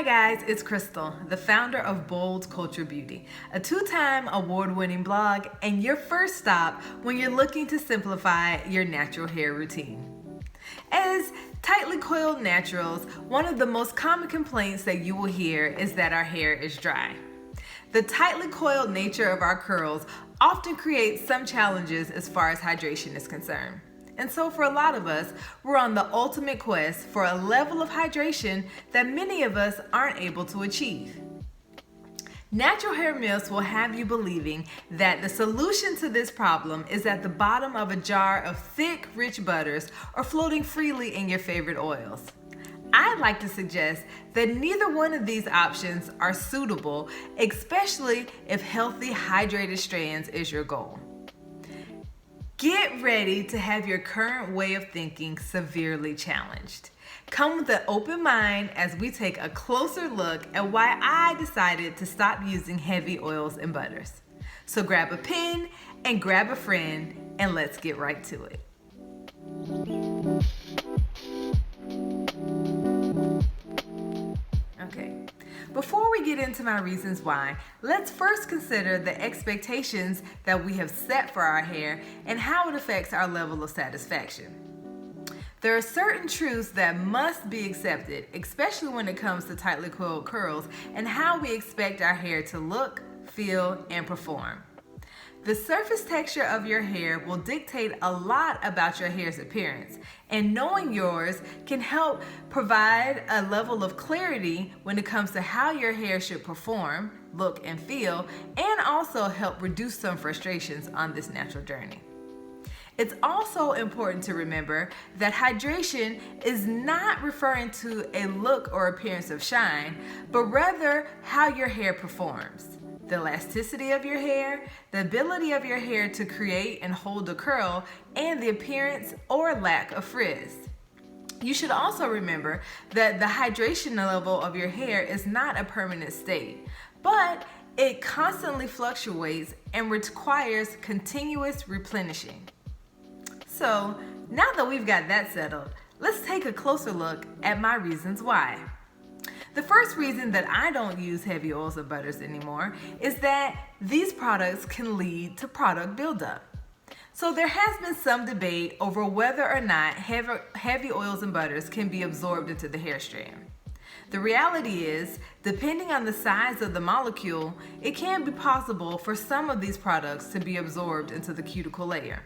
Hi guys, it's Crystal, the founder of Bold Culture Beauty, a 2-time award-winning blog and your first stop when you're looking to simplify your natural hair routine. As tightly coiled naturals, one of the most common complaints that you will hear is that our hair is dry. The tightly coiled nature of our curls often creates some challenges as far as hydration is concerned. And so for a lot of us, we're on the ultimate quest for a level of hydration that many of us aren't able to achieve. Natural hair myths will have you believing that the solution to this problem is at the bottom of a jar of thick, rich butters or floating freely in your favorite oils. I'd like to suggest that neither one of these options are suitable, especially if healthy, hydrated strands is your goal. Get ready to have your current way of thinking severely challenged. Come with an open mind as we take a closer look at why I decided to stop using heavy oils and butters. So grab a pen and grab a friend and let's get right to it. Okay. Before we get into my reasons why, let's first consider the expectations that we have set for our hair and how it affects our level of satisfaction. There are certain truths that must be accepted, especially when it comes to tightly coiled curls and how we expect our hair to look, feel, and perform. The surface texture of your hair will dictate a lot about your hair's appearance, and knowing yours can help provide a level of clarity when it comes to how your hair should perform, look, and feel, and also help reduce some frustrations on this natural journey. It's also important to remember that hydration is not referring to a look or appearance of shine, but rather how your hair performs. The elasticity of your hair, the ability of your hair to create and hold a curl, and the appearance or lack of frizz. You should also remember that the hydration level of your hair is not a permanent state, but it constantly fluctuates and requires continuous replenishing. So now that we've got that settled, let's take a closer look at my reasons why. The first reason that I don't use heavy oils and butters anymore is that these products can lead to product buildup. So there has been some debate over whether or not heavy oils and butters can be absorbed into the hair strand. The reality is, depending on the size of the molecule, it can be possible for some of these products to be absorbed into the cuticle layer.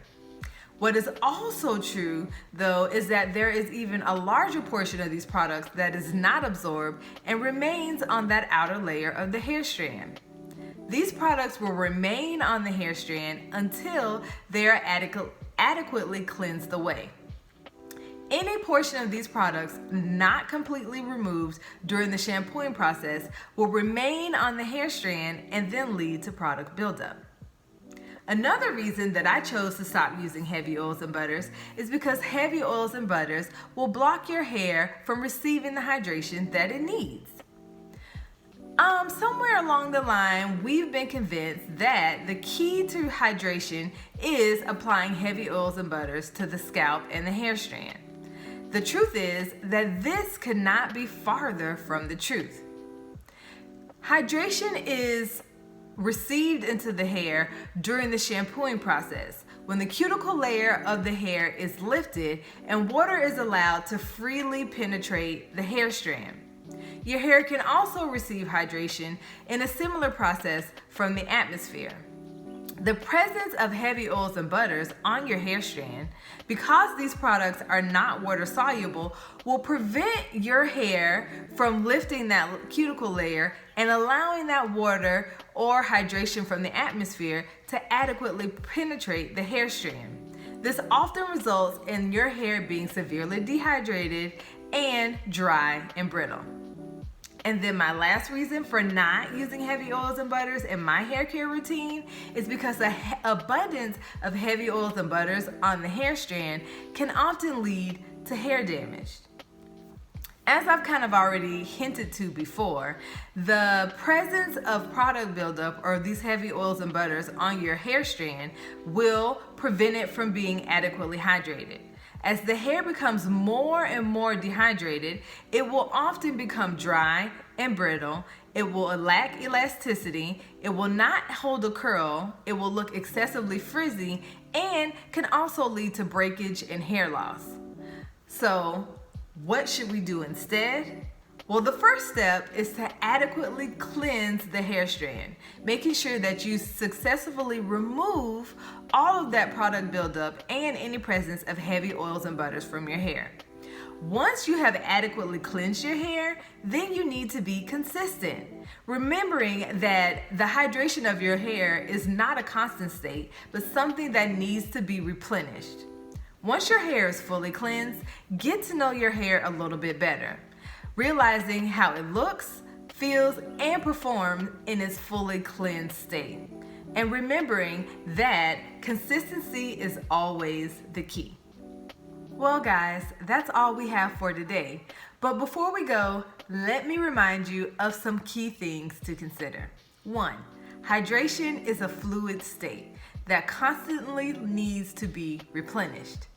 What is also true, though, is that there is even a larger portion of these products that is not absorbed and remains on that outer layer of the hair strand. These products will remain on the hair strand until they are adequately cleansed away. Any portion of these products not completely removed during the shampooing process will remain on the hair strand and then lead to product buildup. Another reason that I chose to stop using heavy oils and butters is because heavy oils and butters will block your hair from receiving the hydration that it needs. Somewhere along the line, we've been convinced that the key to hydration is applying heavy oils and butters to the scalp and the hair strand. The truth is that this could not be farther from the truth. Hydration is received into the hair during the shampooing process, when the cuticle layer of the hair is lifted and water is allowed to freely penetrate the hair strand. Your hair can also receive hydration in a similar process from the atmosphere. The presence of heavy oils and butters on your hair strand, because these products are not water soluble, will prevent your hair from lifting that cuticle layer and allowing that water or hydration from the atmosphere to adequately penetrate the hair strand. This often results in your hair being severely dehydrated and dry and brittle. And then my last reason for not using heavy oils and butters in my hair care routine is because the abundance of heavy oils and butters on the hair strand can often lead to hair damage. As I've kind of already hinted to before, the presence of product buildup or these heavy oils and butters on your hair strand will prevent it from being adequately hydrated. As the hair becomes more and more dehydrated, it will often become dry and brittle. It will lack elasticity. It will not hold a curl. It will look excessively frizzy and can also lead to breakage and hair loss. So, what should we do instead? Well, the first step is to adequately cleanse the hair strand, making sure that you successfully remove all of that product buildup and any presence of heavy oils and butters from your hair. Once you have adequately cleansed your hair, then you need to be consistent, remembering that the hydration of your hair is not a constant state, but something that needs to be replenished. Once your hair is fully cleansed, get to know your hair a little bit better, realizing how it looks, feels, and performs in its fully cleansed state. And remembering that consistency is always the key. Well guys, that's all we have for today. But before we go, let me remind you of some key things to consider. 1. Hydration is a fluid state that constantly needs to be replenished.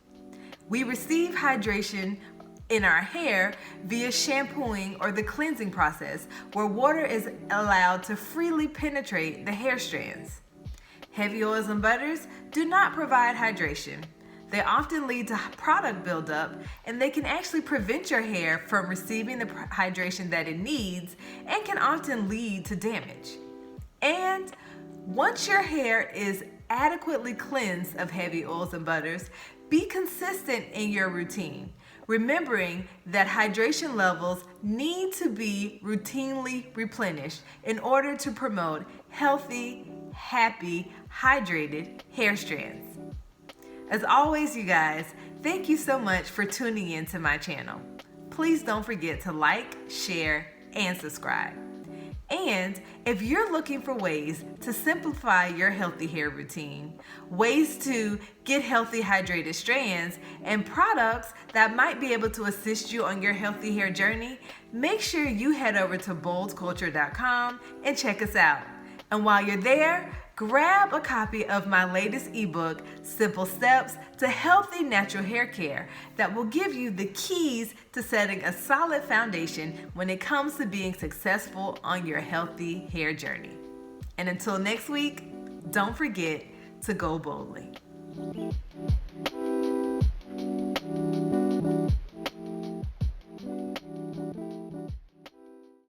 We receive hydration in our hair via shampooing or the cleansing process, where water is allowed to freely penetrate the hair strands. Heavy oils and butters do not provide hydration. They often lead to product buildup, and they can actually prevent your hair from receiving the hydration that it needs and can often lead to damage. And once your hair is adequately cleansed of heavy oils and butters, be consistent in your routine, remembering that hydration levels need to be routinely replenished in order to promote healthy, happy, hydrated hair strands. As always, you guys, thank you so much for tuning in to my channel. Please don't forget to like, share, and subscribe. And if you're looking for ways to simplify your healthy hair routine, ways to get healthy hydrated strands, and products that might be able to assist you on your healthy hair journey, make sure you head over to boldculture.com and check us out. And while you're there, grab a copy of my latest ebook, Simple Steps to Healthy Natural Hair Care, that will give you the keys to setting a solid foundation when it comes to being successful on your healthy hair journey. And until next week, don't forget to go boldly.